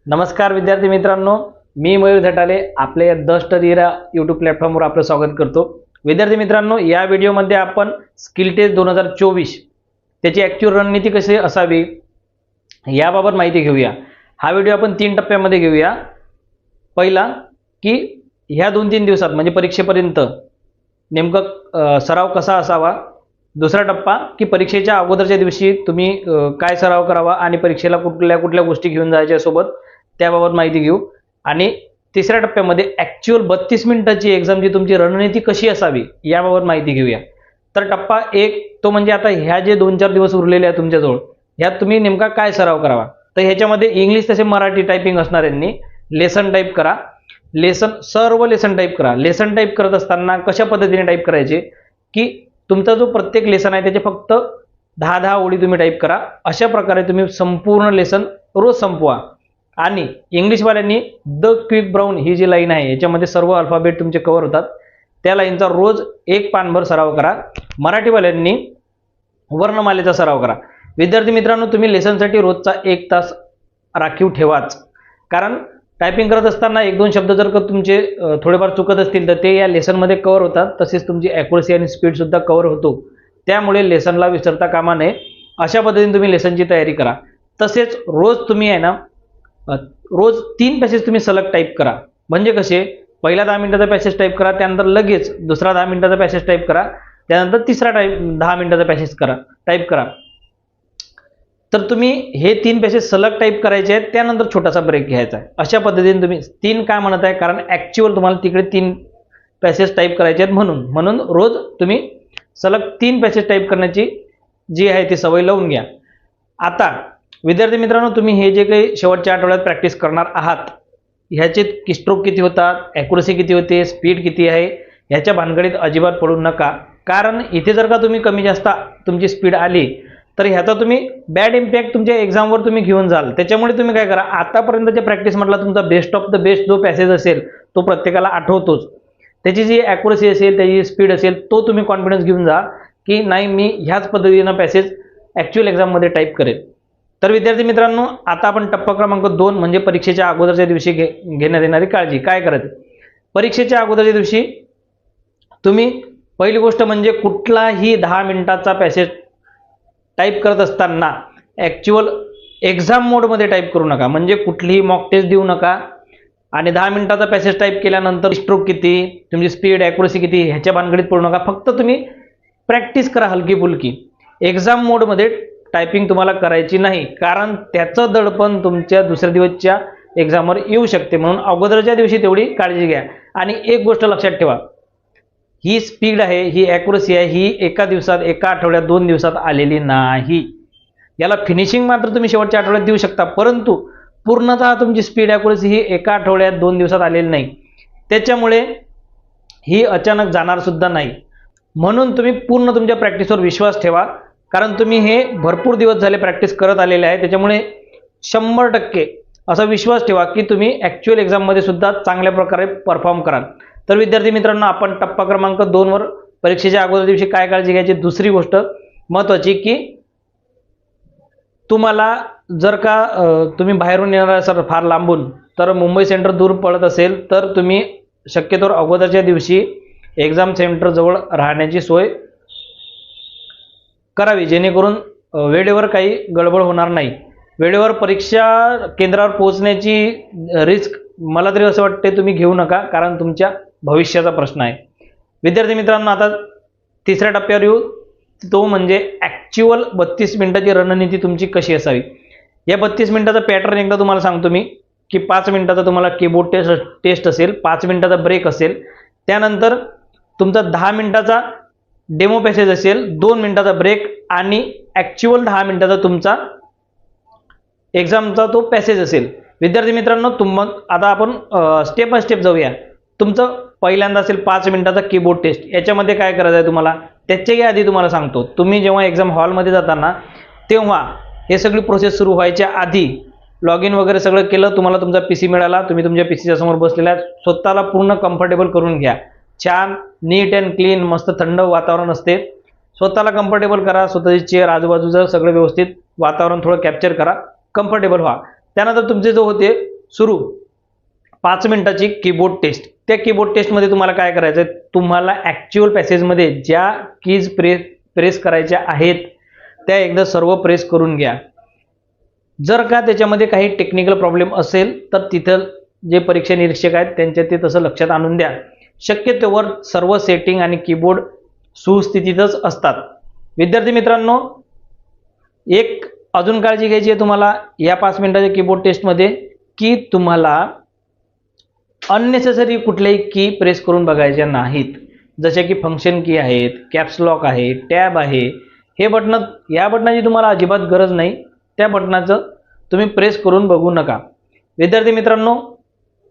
नमस्कार विद्यार्थी मित्रांनो, मी मयूर झटाले आपल्या या द स्टडी या यूट्यूब प्लॅटफॉर्मवर आपलं स्वागत करतो। विद्यार्थी मित्रांनो, या व्हिडिओमध्ये आपण स्किल टेस्ट 2024 त्याची ॲक्च्युअल रणनीती कशी असावी याबाबत माहिती घेऊया। हा व्हिडिओ आपण 3 टप्प्यामध्ये घेऊया। पहिला की ह्या 2-3 दिवसात म्हणजे परीक्षेपर्यंत नेमका सराव कसा असावा। दुसरा टप्पा की परीक्षेच्या अगोदरच्या दिवशी तुम्ही काय सराव करावा आणि परीक्षेला कुठल्या कुठल्या गोष्टी घेऊन जायच्या सोबत त्याबाबत माहिती घेऊ। आणि तिसऱ्या टप्प्यामध्ये ॲक्च्युअल 32 मिनिटाची एक्झाम जी तुमची रणनीती कशी असावी याबाबत माहिती घेऊया। तर टप्पा 1 तो म्हणजे आता ह्या जे 2-4 दिवस उरलेले आहेत तुमच्याजवळ, ह्यात तुम्ही नेमका काय सराव करावा। तर ह्याच्यामध्ये इंग्लिश तसे मराठी टायपिंग असणाऱ्यांनी लेसन टाईप करा। सर्व लेसन टाईप करा। लेसन टाईप करत असताना कशा पद्धतीने टाईप करायचे की तुमचा जो प्रत्येक लेसन आहे त्याचे फक्त 10-10 ओळी तुम्ही टाईप करा। अशा प्रकारे तुम्ही संपूर्ण लेसन रोज संपवा। आणि इंग्लिशवाल्यांनी द क्विक ब्राउन ही जी लाईन आहे याच्यामध्ये सर्व अल्फाबेट तुमचे कव्हर होतात, त्या लाईनचा रोज एक पानभर सराव करा। मराठीवाल्यांनी वर्णमालेचा सराव करा। विद्यार्थी मित्रांनो, तुम्ही लेसनसाठी रोजचा 1 तास राखीव ठेवाच, कारण टायपिंग करत असताना 1-2 शब्द जर का तुमचे थोडेफार चुकत असतील तर ते या लेसनमध्ये कव्हर होतात। तसेच तुमची ॲक्युरसी आणि स्पीड सुद्धा कव्हर होतो, त्यामुळे लेसनला विसरता कामा नये। अशा पद्धतीने तुम्ही लेसनची तयारी करा। तसेच रोज तुम्ही आहे ना रोज 3 पॅसेज तुम्ही सलग टाईप करा। म्हणजे कसे, पहिला 10 मिनिटाचा पॅसेज टाईप करा, त्यानंतर लगेच दुसरा 10 मिनिटाचा पॅसेज टाईप करा, त्यानंतर तिसरा 10 मिनिटाचा पॅसेज टाईप करा। तर तुम्ही हे 3 पॅसेज सलग टाईप करायचे आहेत, त्यानंतर छोटासा ब्रेक घ्यायचा आहे। अशा पद्धतीने तुम्ही 3 काय म्हणत आहे, कारण ॲक्च्युअल तुम्हाला तिकडे 3 पॅसेज टाईप करायचे आहेत, म्हणून रोज तुम्ही सलग 3 पॅसेज टाईप करण्याची जी आहे ती सवय लावून घ्या। आता विद्यार्थी मित्रांनो, तुम्ही हे जे काही शेवटच्या आठवड्यात प्रॅक्टिस करणार आहात ह्याचे कीस्ट्रोक किती होतात, ॲक्युरसी किती होते, स्पीड किती आहे, ह्याच्या भानगडीत अजिबात पडू नका। कारण इथे जर का तुम्ही कमी जास्त तुमची स्पीड आली तर ह्याचा तुम्ही बॅड इम्पॅक्ट तुमच्या एक्झामवर तुम्ही घेऊन जाल। त्याच्यामुळे तुम्ही काय करा, आतापर्यंतच्या प्रॅक्टिसमधला तुमचा बेस्ट ऑफ द बेस्ट जो पॅसेज असेल तो प्रत्येकाला आठवतोच, त्याची जी ॲक्युरसी असेल, त्याची स्पीड असेल, तो तुम्ही कॉन्फिडन्स घेऊन जा की नाही मी ह्याच पद्धतीनं पॅसेज ॲक्च्युअल एक्झाममध्ये टाईप करेल। तर विद्यार्थी मित्रांनो, आता आपण टप्पा क्रमांक 2 म्हणजे परीक्षेच्या अगोदरच्या दिवशी घेण्यात येणारी काळजी काय करायची। परीक्षेच्या अगोदरच्या दिवशी तुम्ही पहिली गोष्ट म्हणजे कुठलाही 10 मिनिटाचा पॅसेज टाईप करत असताना ॲक्च्युअल एक्झाम मोडमध्ये टाईप करू नका। म्हणजे कुठलीही मॉक टेस्ट देऊ नका आणि 10 मिनिटाचा पॅसेज टाईप केल्यानंतर स्ट्रोक किती, तुमची स्पीड ॲक्युरसी किती ह्याच्या भानगडीत पडू नका। फक्त तुम्ही प्रॅक्टिस करा हलकी फुलकी। एक्झाम मोडमध्ये टायपिंग तुम्हाला करायची नाही, कारण त्याचं दडपण तुमच्या दुसऱ्या दिवसच्या एक्झामवर येऊ शकते, म्हणून अगोदरच्या दिवशी तेवढी काळजी घ्या। आणि एक गोष्ट लक्षात ठेवा, ही स्पीड आहे, ही ॲक्युरसी आहे, ही एका दिवसात, एका आठवड्यात, 2 दिवसात आलेली नाही। याला फिनिशिंग मात्र तुम्ही शेवटच्या आठवड्यात देऊ शकता, परंतु पूर्णतः तुमची स्पीड ॲक्युरसी ही एका आठवड्यात, 2 दिवसात आलेली नाही। त्याच्यामुळे ही अचानक जाणार सुद्धा नाही। म्हणून तुम्ही पूर्ण तुमच्या प्रॅक्टिसवर विश्वास ठेवा, कारण तुम्ही हे भरपूर दिवस झाले प्रॅक्टिस करत आलेले आहे। त्याच्यामुळे 100% असा विश्वास ठेवा की तुम्ही ॲक्च्युअल एक्झाममध्ये सुद्धा चांगल्या प्रकारे परफॉर्म कराल। तर विद्यार्थी मित्रांनो, आपण टप्पा क्रमांक 2 वर परीक्षेच्या अगोदर दिवशी काय काळजी घ्यायची। दुसरी गोष्ट महत्त्वाची की तुम्हाला जर का तुम्ही बाहेरून येणार असाल फार लांबून, तर मुंबई सेंटर दूर पडत असेल तर तुम्ही शक्यतोवर अगोदरच्या दिवशी एक्झाम सेंटर जवळ राहण्याची सोय करावी, जेणेकरून वेळेवर काही गडबड होणार नाही। वेळेवर परीक्षा केंद्रावर पोहोचण्याची रिस्क मला तरी असं वाटते तुम्ही घेऊ नका, कारण तुमच्या भविष्याचा प्रश्न आहे। विद्यार्थी मित्रांनो, आता तिसऱ्या टप्प्यावर येऊ, तो म्हणजे ॲक्च्युअल 32 मिनिटाची रणनीती तुमची कशी असावी। या 32 मिनिटाचा पॅटर्न एकदा तुम्हाला सांगतो मी की 5 मिनिटाचा तुम्हाला कीबोर्ड टेस्ट असेल, 5 मिनिटाचा ब्रेक असेल, त्यानंतर तुमचा 10 मिनिटाचा डेमो पॅसेज असेल, 2 मिनिटाचा ब्रेक आणि ॲक्च्युअल 10 मिनिटाचा तुमचा एक्झामचा तो पॅसेज असेल। विद्यार्थी मित्रांनो, आता आपण स्टेप बाय स्टेप जाऊया। तुमचं पहिल्यांदा असेल 5 मिनिटाचा कीबोर्ड टेस्ट। याच्यामध्ये काय करायचं आहे तुम्हाला, त्याच्याही आधी तुम्हाला सांगतो, तुम्ही जेव्हा एक्झाम हॉलमध्ये जाताना तेव्हा हे सगळी प्रोसेस सुरू व्हायच्या आधी लॉग इन वगैरे सगळं केलं, तुम्हाला तुमचा PC मिळाला, तुम्ही तुमच्या PCच्या समोर बसलेला, स्वतःला पूर्ण कम्फर्टेबल करून घ्या। छान नीट अँड क्लीन मस्त थंड वातावरण असते, स्वतःला कम्फर्टेबल करा। स्वतःची चेअर, आजूबाजूचं सगळं व्यवस्थित वातावरण थोडं कॅप्चर करा, कम्फर्टेबल व्हा। त्यानंतर तुमचे जो होते सुरू 5 मिनिटाची कीबोर्ड टेस्ट. त्या कीबोर्ड टेस्टमध्ये तुम्हाला काय करायचं आहे, तुम्हाला ॲक्च्युअल पॅसेजमध्ये ज्या कीज प्रेस करायच्या आहेत त्या एकदा सर्व प्रेस करून घ्या. जर का त्याच्यामध्ये काही टेक्निकल प्रॉब्लेम असेल तर तिथं जे परीक्षा निरीक्षक आहेत त्यांच्या ते तसं लक्षात आणून द्या. शक्यतोवर सर्व सेटिंग आणि कीबोर्ड सुस्थितीतच असतात. विद्यार्थी मित्रांनो, एक अजून काळजी घ्यायची आहे तुम्हाला या 5 मिनिटाच्या कीबोर्ड टेस्टमध्ये, की तुम्हाला अननेसेसरी कुठल्याही की प्रेस करून बघायच्या नाहीत. जसे की फंक्शन की आहेत, कॅप्स लॉक आहे, टॅब आहे. हे बटन, या बटनाची तुम्हाला अजिबात गरज नाही. त्या बटनाचं तुम्ही प्रेस करून बघू नका. विद्यार्थी मित्रांनो,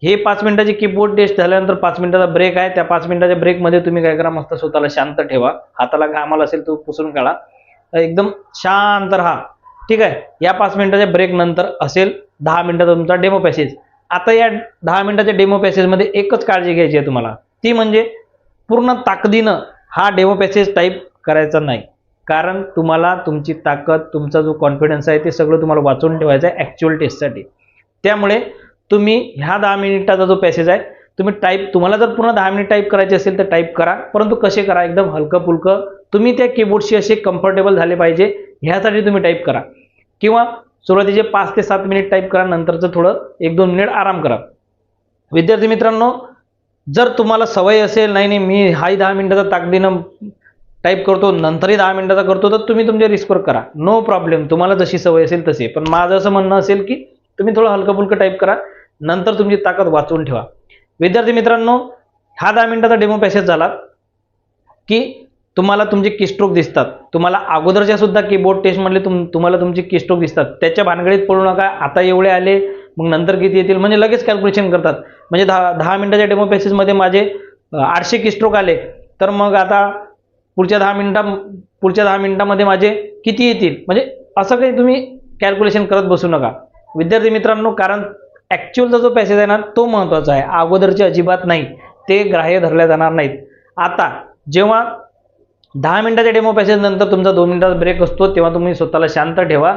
हे 5 मिनिटाची कीबोर्ड टेस्ट झाल्यानंतर 5 मिनिटाचा ब्रेक आहे. त्या 5 मिनिटाच्या ब्रेकमध्ये तुम्ही काय करा, मस्त स्वतःला शांत ठेवा. हाताला घाम आला असेल तो पुसून काढा. एकदम शांत राहा. ठीक आहे. या 5 मिनिटाच्या ब्रेक नंतर असेल 10 मिनिटाचा तुमचा डेमो पॅसेज. आता या 10 मिनिटाच्या डेमो पॅसेजमध्ये एकच काळजी घ्यायची आहे तुम्हाला, ती म्हणजे पूर्ण ताकदीनं हा डेमो पॅसेज टाईप करायचा नाही. कारण तुम्हाला तुमची ताकद, तुमचा जो कॉन्फिडन्स आहे ते सगळं तुम्हाला वाचून ठेवायचं आहे ॲक्च्युअल टेस्टसाठी. त्यामुळे तुम्ही ह्या 10 मिनिटाचा जो पॅसेज आहे तुम्ही तुम्हाला जर पूर्ण 10 मिनिट टाईप करायचे असेल तर टाईप करा, परंतु कसे करा, एकदम हलकं फुलकं. तुम्ही त्या कीबोर्डशी असे कम्फर्टेबल झाले पाहिजे ह्यासाठी तुम्ही टाईप करा. किंवा सुरुवातीचे 5 ते 7 मिनिट टाईप करा, नंतरचं थोडं 1-2 मिनिट आराम करा. विद्यार्थी मित्रांनो, जर तुम्हाला सवय असेल नाही मी हाही 10 मिनिटाचा ताकदीनं टाईप करतो नंतरही 10 मिनिटाचा करतो, तर तुम्ही तुमच्या रिस्कवर करा, नो प्रॉब्लेम. तुम्हाला जशी सवय असेल तशी. पण माझं असं म्हणणं असेल की तुम्ही थोडं हलकं फुलकं टाईप करा, नंतर तुमची ताकद वाचवून ठेवा. विद्यार्थी मित्रांनो, हा 10 मिनिटाचा डेमो पॅसेज झाला की तुम्हाला तुमचे कीस्ट्रोक दिसतात. तुम्हाला अगोदरच्या सुद्धा कीबोर्ड टेस्टमधले तुम्हाला तुमचे कीस्ट्रोक दिसतात. त्याच्या भानगडीत पडू नका. आता एवढे आले मग नंतर किती येतील म्हणजे लगेच कॅल्क्युलेशन करतात. म्हणजे 10 मिनिटाच्या डेमो पॅसेजमध्ये माझे 800 कीस्ट्रोक आले, तर मग आता पुढच्या 10 मिनिटामध्ये माझे किती येतील, म्हणजे असं काही तुम्ही कॅल्क्युलेशन करत बसू नका विद्यार्थी मित्रांनो. कारण ॲक्च्युअलचा जो पॅसेज आहे ना तो महत्त्वाचा आहे, अगोदरचे अजिबात नाही. ते ग्राह्य धरले जाणार नाहीत. आता जेव्हा 10 मिनिटाच्या डेमो पॅसेज नंतर तुमचा 2 मिनिटाचा ब्रेक असतो, तेव्हा तुम्ही स्वतःला शांत ठेवा.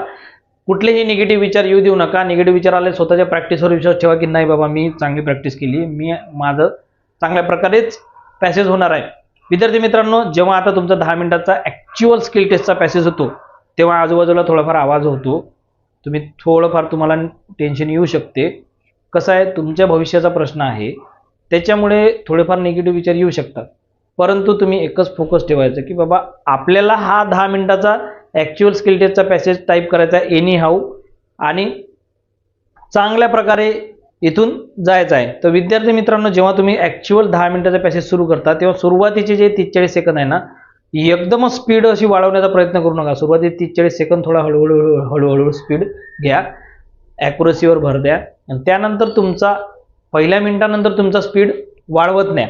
कुठलेही निगेटिव्ह विचार येऊ देऊ नका. निगेटिव्ह विचार आले स्वतःच्या प्रॅक्टिसवर विश्वास ठेवा की नाही बाबा मी चांगली प्रॅक्टिस केली, मी माझं चांगल्या प्रकारेच पॅसेज होणार आहे. विद्यार्थी मित्रांनो, जेव्हा आता तुमचा 10 मिनिटाचा ॲक्च्युअल स्किल टेस्टचा पॅसेज होतो तेव्हा आजूबाजूला थोडाफार आवाज होतो. थोडंफार तुम्हाला टेन्शन येऊ शकते. कसं आहे, तुमच्या भविष्याचा प्रश्न आहे, त्याच्यामुळे थोडेफार निगेटिव्ह विचार येऊ शकतात. परंतु तुम्ही एकच फोकस ठेवायचं की बाबा आपल्याला हा 10 मिनिटाचा ॲक्च्युअल स्किल टेस्टचा पॅसेज टाईप करायचा आहे एनी हाऊ, आणि चांगल्या प्रकारे इथून जायचं आहे. तर विद्यार्थी मित्रांनो, जेव्हा तुम्ही ॲक्च्युअल 10 मिनिटाचा पॅसेज सुरू करता तेव्हा सुरुवातीचे जे 30-40 सेकंद आहे ना, एकदमच स्पीड अशी वाढवण्याचा प्रयत्न करू नका. सुरुवातीचे 30-40 सेकंद थोडा हळूहळू स्पीड घ्या, ॲक्युरसीवर भर द्या, आणि त्यानंतर तुमचा पहिल्या मिनिटानंतर तुमचा स्पीड वाढवत नाही.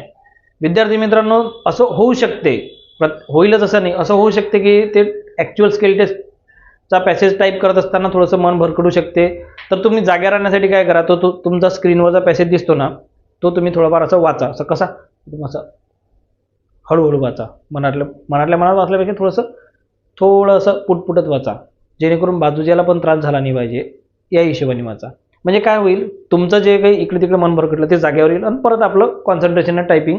विद्यार्थी मित्रांनो, असं होऊ शकते, होईलच असं नाही, असं होऊ शकते की ते ॲक्च्युअल स्किल टेस्टचा पॅसेज टाईप करत असताना थोडंसं मन भरकडू शकते. तर तुम्ही जाग्या राहण्यासाठी काय करा, तो तुमचा स्क्रीनवरचा पॅसेज दिसतो ना, तो तुम्ही थोडाफार असं वाचा. असं कसा, असं हळूहळू वाचा. मनातल्या मनात वाचल्यापेक्षा थोडंसं पुटपुटत वाचा, जेणेकरून बाजूच्याला पण त्रास झाला नाही पाहिजे या हिशोबाने वाचा. म्हणजे काय होईल, तुमचं जे काही इकडे तिकडे मन भरकटलं ते जागेवर येईल आणि परत आपलं कॉन्सन्ट्रेशन टायपिंग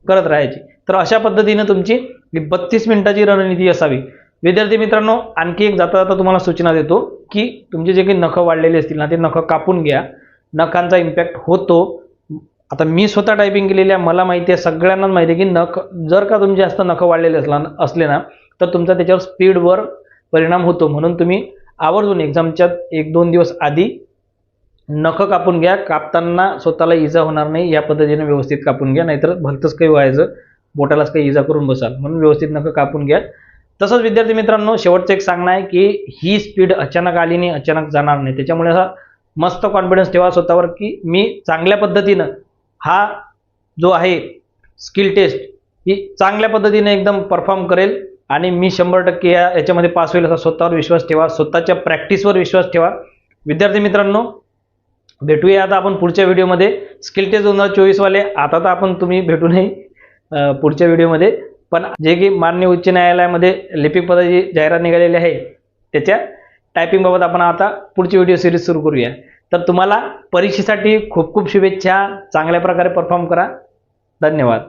करत राहायची. तर अशा पद्धतीने तुमची 32 मिनिटाची रणनीती असावी. विद्यार्थी मित्रांनो, आणखी एक जाता जाता तुम्हाला सूचना देतो की तुमचे जे काही नखं वाढलेले असतील ना ते नखं कापून घ्या. नखांचा इम्पॅक्ट होतो. आता मी स्वतः टायपिंग केलेली आहे, मला माहिती आहे, सगळ्यांनाच माहिती आहे की नख जर का तुमचे जास्त नखं वाढलेले असले ना तर तुमचा त्याच्यावर स्पीडवर परिणाम होतो. म्हणून तुम्ही आवर्जून एक्झामच्या 1-2 दिवस आधी नखं कापून घ्या. कापताना स्वतःला इजा होणार नाही या पद्धतीने व्यवस्थित कापून घ्या, नाहीतर भलतंच काही व्हायचं, बोटालाच काही इजा करून बसाल. म्हणून व्यवस्थित नखं कापून घ्या. तसंच विद्यार्थी मित्रांनो, शेवटचं एक सांगणं आहे की ही स्पीड अचानक आली नाही, अचानक जाणार नाही. त्याच्यामुळे असा मस्त कॉन्फिडन्स ठेवा स्वतःवर की मी चांगल्या पद्धतीनं हा जो आहे स्किल टेस्ट ही चांगल्या पद्धतीने एकदम परफॉर्म करेल आणि मी 100% याच्यामध्ये पास होईल असा स्वतःवर विश्वास ठेवा. स्वतःच्या प्रॅक्टिसवर विश्वास ठेवा. विद्यार्थी मित्रांनो, भेटूया आता आपण पुढच्या व्हिडिओमध्ये स्किल टेस्ट 2024 वाले. आता तर आपण तुम्ही भेटू नाही पुढच्या व्हिडिओमध्ये, पण जे की माननीय उच्च न्यायालयामध्ये लिपिक पदाची जाहिरात निघालेली आहे त्याच्या टायपिंग बाबत आपण आता पुढची व्हिडिओ सिरीज सुरू करूया. तर तुम्हाला परीक्षेसाठी खूप खूप शुभेच्छा. चांगल्या प्रकारे परफॉर्म करा. धन्यवाद.